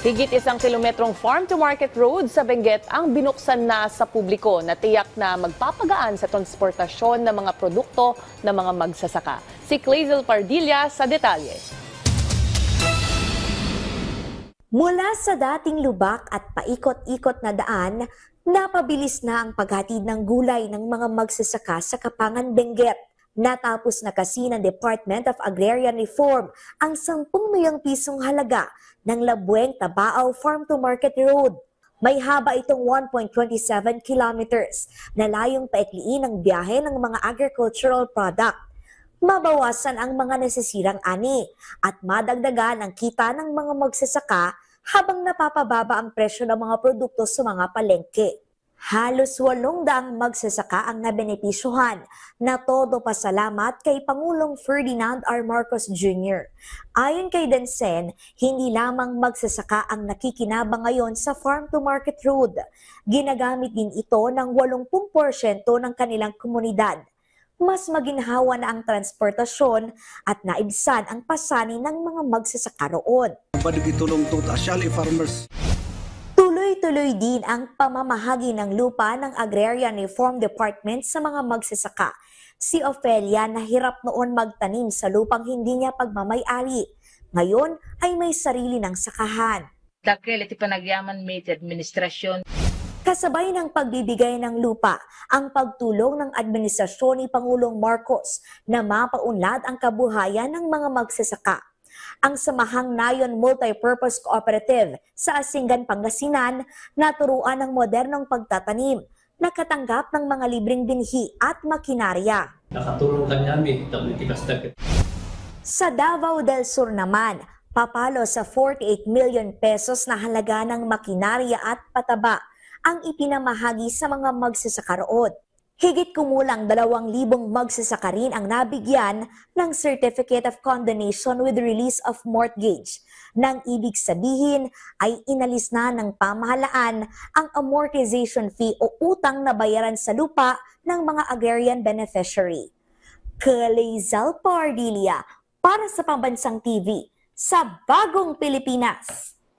Higit 1 kilometrong farm-to-market road sa Benguet ang binuksan na sa publiko na tiyak na magpapagaan sa transportasyon ng mga produkto ng mga magsasaka. Si Clazel Pardilla sa detalye. Mula sa dating lubak at paikot-ikot na daan, napabilis na ang paghatid ng gulay ng mga magsasaka sa Kapangan, Benguet. Natapos na kasi ng Department of Agrarian Reform ang 10 milyong pisong halaga ng Labueng Tabao Farm-to-Market Road. May haba itong 1.27 kilometers na layong paikliin ang biyahe ng mga agricultural product. Mabawasan ang mga nasisirang ani at madagdagan ang kita ng mga magsasaka habang napapababa ang presyo ng mga produkto sa mga palengke. Halos 800 magsasaka ang nabenepisyuhan na todo pasalamat kay Pangulong Ferdinand R. Marcos Jr. Ayon kay Densen, hindi lamang magsasaka ang nakikinabang ngayon sa farm-to-market road. Ginagamit din ito ng 80% ng kanilang komunidad. Mas maginhawa na ang transportasyon at naibsan ang pasanin ng mga magsasaka roon. Padigitulong to Asyali Farmers. Tuloy-tuloy din ang pamamahagi ng lupa ng Agrarian Reform Department sa mga magsasaka. Si Ofelia nahirap noon magtanim sa lupang hindi niya pagmamay-ari. Ngayon ay may sarili ng sakahan. Dakil iti panagyaman may administrasyon. Kasabay ng pagbibigay ng lupa, ang pagtulong ng administrasyon ni Pangulong Marcos na mapaunlad ang kabuhayan ng mga magsasaka. Ang Samahang Nayon Multipurpose Cooperative sa Asingan, Pangasinan, naturuan ng modernong pagtatanim, nakatanggap ng mga libreng binhi at makinarya. Nakatulong kami, Sa Davao del Sur naman, papalo sa 48 million pesos na halaga ng makinarya at pataba ang ipinamahagi sa mga magsasaka roon. Higit kumulang 2,000 magsasaka rin ang nabigyan ng Certificate of Condonation with Release of Mortgage. Nang ibig sabihin ay inalis na ng pamahalaan ang amortization fee o utang na bayaran sa lupa ng mga agrarian beneficiary. Clazel Pardilla para sa Pambansang TV sa Bagong Pilipinas.